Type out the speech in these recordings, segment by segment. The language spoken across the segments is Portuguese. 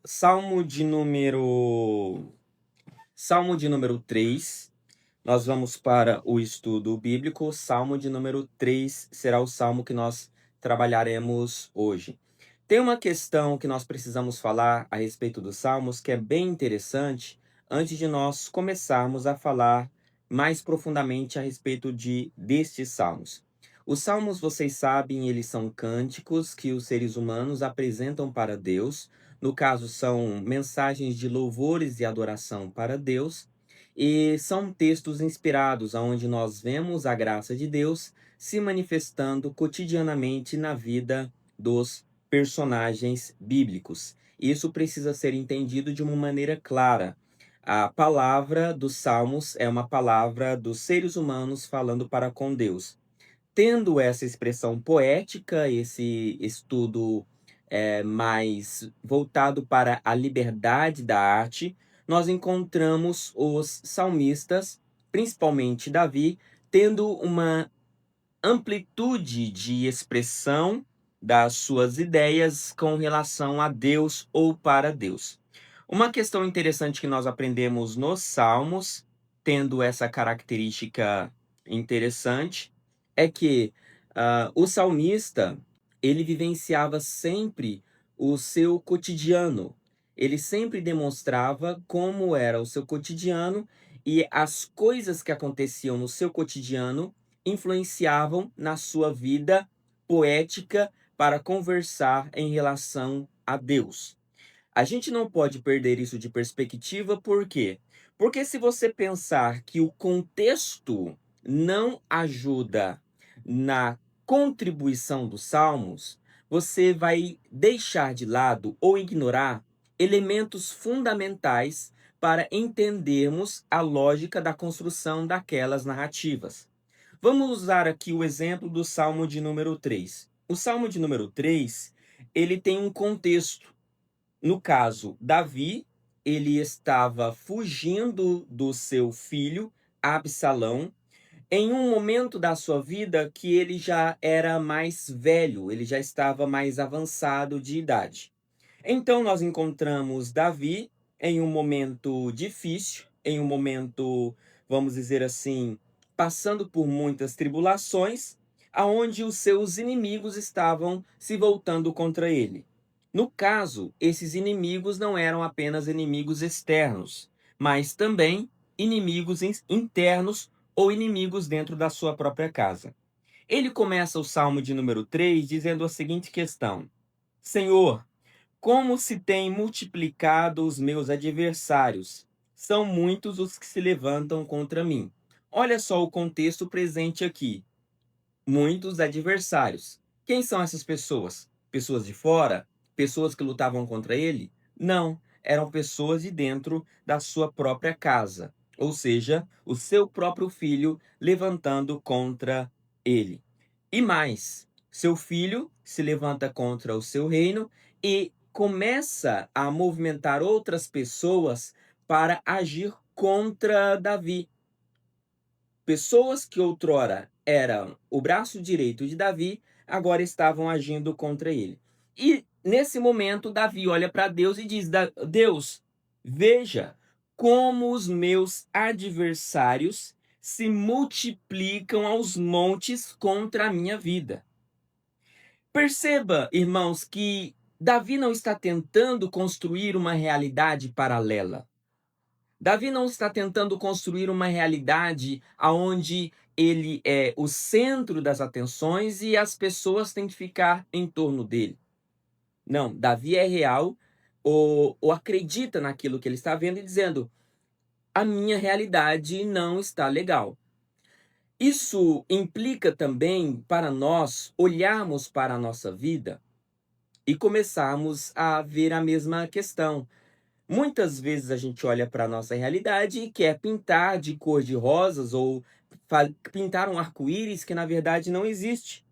Salmo de número Salmo de número 3. Nós vamos para o estudo bíblico. Salmo de número 3 será o salmo que nós trabalharemos hoje. Tem uma questão que nós precisamos falar a respeito dos salmos que é bem interessante antes de nós começarmos a falar mais profundamente a respeito destes salmos. Os salmos, vocês sabem, eles são cânticos que os seres humanos apresentam para Deus. No caso, são mensagens de louvores e adoração para Deus, e são textos inspirados onde nós vemos a graça de Deus se manifestando cotidianamente na vida dos personagens bíblicos. Isso precisa ser entendido de uma maneira clara. A palavra dos Salmos é uma palavra dos seres humanos falando para com Deus. Tendo essa expressão poética, esse estudo mais voltado para a liberdade da arte, nós encontramos os salmistas, principalmente Davi, tendo uma amplitude de expressão das suas ideias com relação a Deus ou para Deus. Uma questão interessante que nós aprendemos nos Salmos, tendo essa característica interessante, é que o salmista ele vivenciava sempre o seu cotidiano. Ele sempre demonstrava como era o seu cotidiano e as coisas que aconteciam no seu cotidiano influenciavam na sua vida poética para conversar em relação a Deus. A gente não pode perder isso de perspectiva, por quê? Porque se você pensar que o contexto não ajuda na contribuição dos salmos, você vai deixar de lado ou ignorar elementos fundamentais para entendermos a lógica da construção daquelas narrativas. Vamos usar aqui o exemplo do Salmo de número 3. O Salmo de número 3, ele tem um contexto. No caso, Davi, ele estava fugindo do seu filho Absalão em um momento da sua vida que ele já era mais velho, ele já estava mais avançado de idade. Então nós encontramos Davi em um momento difícil, em um momento, vamos dizer assim, passando por muitas tribulações, aonde os seus inimigos estavam se voltando contra ele. No caso, esses inimigos não eram apenas inimigos externos, mas também inimigos internos ou inimigos dentro da sua própria casa. Ele começa o Salmo de número 3 dizendo a seguinte questão: Senhor, como se têm multiplicado os meus adversários? São muitos os que se levantam contra mim. Olha só o contexto presente aqui. Muitos adversários. Quem são essas pessoas? Pessoas de fora? Pessoas que lutavam contra ele? Não, eram pessoas de dentro da sua própria casa, ou seja, o seu próprio filho levantando contra ele. E mais, seu filho se levanta contra o seu reino e começa a movimentar outras pessoas para agir contra Davi. Pessoas que outrora eram o braço direito de Davi, agora estavam agindo contra ele. E nesse momento, Davi olha para Deus e diz: Deus, veja como os meus adversários se multiplicam aos montes contra a minha vida. Perceba, irmãos, que Davi não está tentando construir uma realidade paralela. Davi não está tentando construir uma realidade aonde ele é o centro das atenções e as pessoas têm que ficar em torno dele. Não, Davi é real ou acredita naquilo que ele está vendo e dizendo: a minha realidade não está legal. Isso implica também para nós olharmos para a nossa vida e começarmos a ver a mesma questão. Muitas vezes a gente olha para a nossa realidade e quer pintar de cor de rosas ou pintar um arco-íris que na verdade não existe.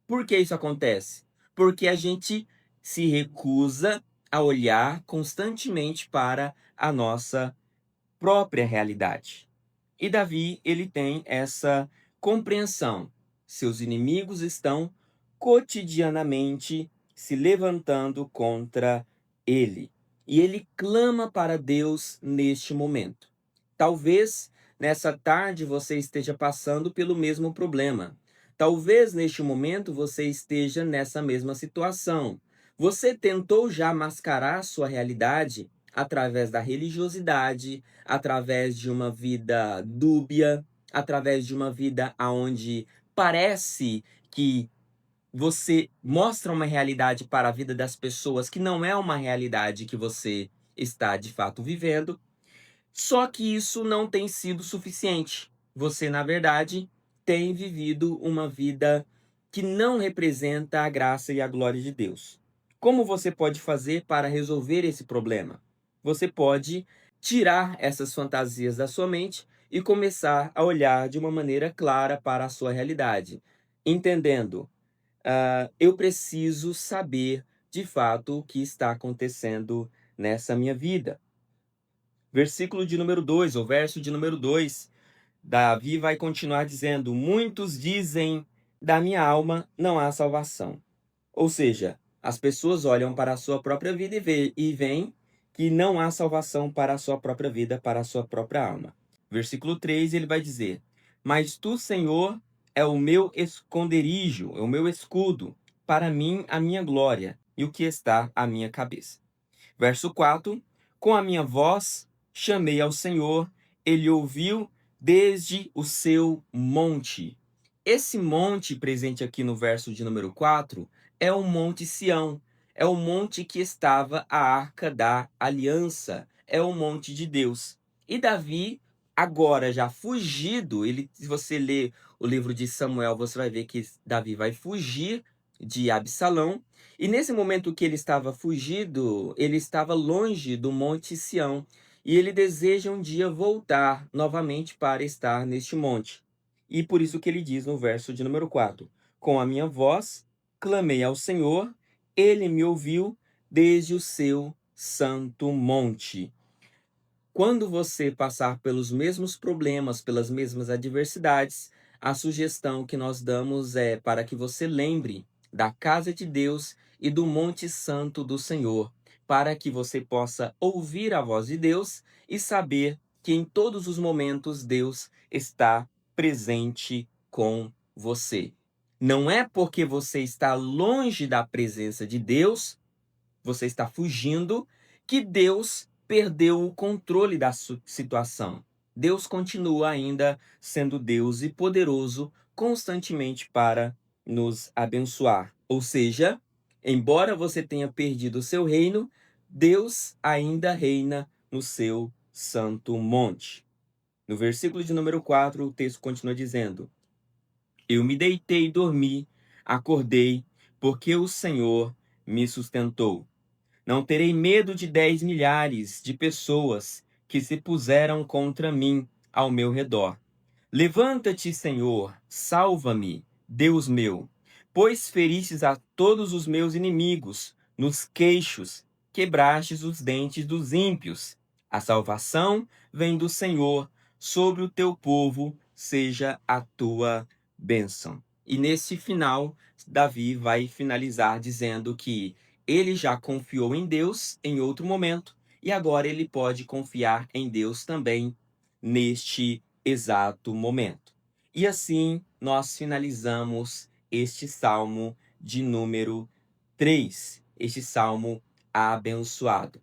Por que isso acontece? Porque a gente se recusa a olhar constantemente para a nossa própria realidade. E Davi, ele tem essa compreensão. Seus inimigos estão cotidianamente se levantando contra ele. e ele clama para Deus neste momento. Talvez nessa tarde você esteja passando pelo mesmo problema. Talvez neste momento você esteja nessa mesma situação. Você tentou já mascarar sua realidade através da religiosidade, através de uma vida dúbia, através de uma vida aonde parece que você mostra uma realidade para a vida das pessoas que não é uma realidade que você está de fato vivendo, só que isso não tem sido suficiente. Você, na verdade, tem vivido uma vida que não representa a graça e a glória de Deus. Como você pode fazer para resolver esse problema? Você pode tirar essas fantasias da sua mente e começar a olhar de uma maneira clara para a sua realidade, entendendo eu preciso saber de fato o que está acontecendo nessa minha vida. Versículo de número 2, ou verso de número 2, Davi vai continuar dizendo: Muitos dizem da minha alma não há salvação. Ou seja, as pessoas olham para a sua própria vida e veem que não há salvação para a sua própria vida, para a sua própria alma. Versículo 3, ele vai dizer: Mas tu, Senhor, é o meu esconderijo, é o meu escudo, para mim a minha glória e o que está à minha cabeça. Verso 4: Com a minha voz chamei ao Senhor, ele ouviu desde o seu monte. Esse monte presente aqui no verso de número 4 é o Monte Sião, é o monte que estava a Arca da Aliança, é o monte de Deus. E Davi, agora já fugido, se você ler o livro de Samuel, você vai ver que Davi vai fugir de Absalão, e nesse momento que ele estava fugido, ele estava longe do Monte Sião, e ele deseja um dia voltar novamente para estar neste monte. E por isso que ele diz no verso de número 4: Com a minha voz clamei ao Senhor, ele me ouviu desde o seu santo monte. Quando você passar pelos mesmos problemas, pelas mesmas adversidades, a sugestão que nós damos é para que você lembre da casa de Deus e do Monte Santo do Senhor, para que você possa ouvir a voz de Deus e saber que em todos os momentos Deus está presente com você. Não é porque você está longe da presença de Deus, você está fugindo, que Deus perdeu o controle da situação. Deus continua ainda sendo Deus e poderoso constantemente para nos abençoar. Ou seja, embora você tenha perdido o seu reino, Deus ainda reina no seu santo monte. No versículo de número 4, o texto continua dizendo: Eu me deitei e dormi, acordei, porque o Senhor me sustentou. Não terei medo de 10 milhares de pessoas que se puseram contra mim ao meu redor. Levanta-te, Senhor, salva-me, Deus meu, pois feristes a todos os meus inimigos, nos queixos, quebrastes os dentes dos ímpios. A salvação vem do Senhor, sobre o teu povo seja a tua bênção. E nesse final, Davi vai finalizar dizendo que ele já confiou em Deus em outro momento e agora ele pode confiar em Deus também neste exato momento. E assim nós finalizamos este salmo de número 3, este salmo abençoado.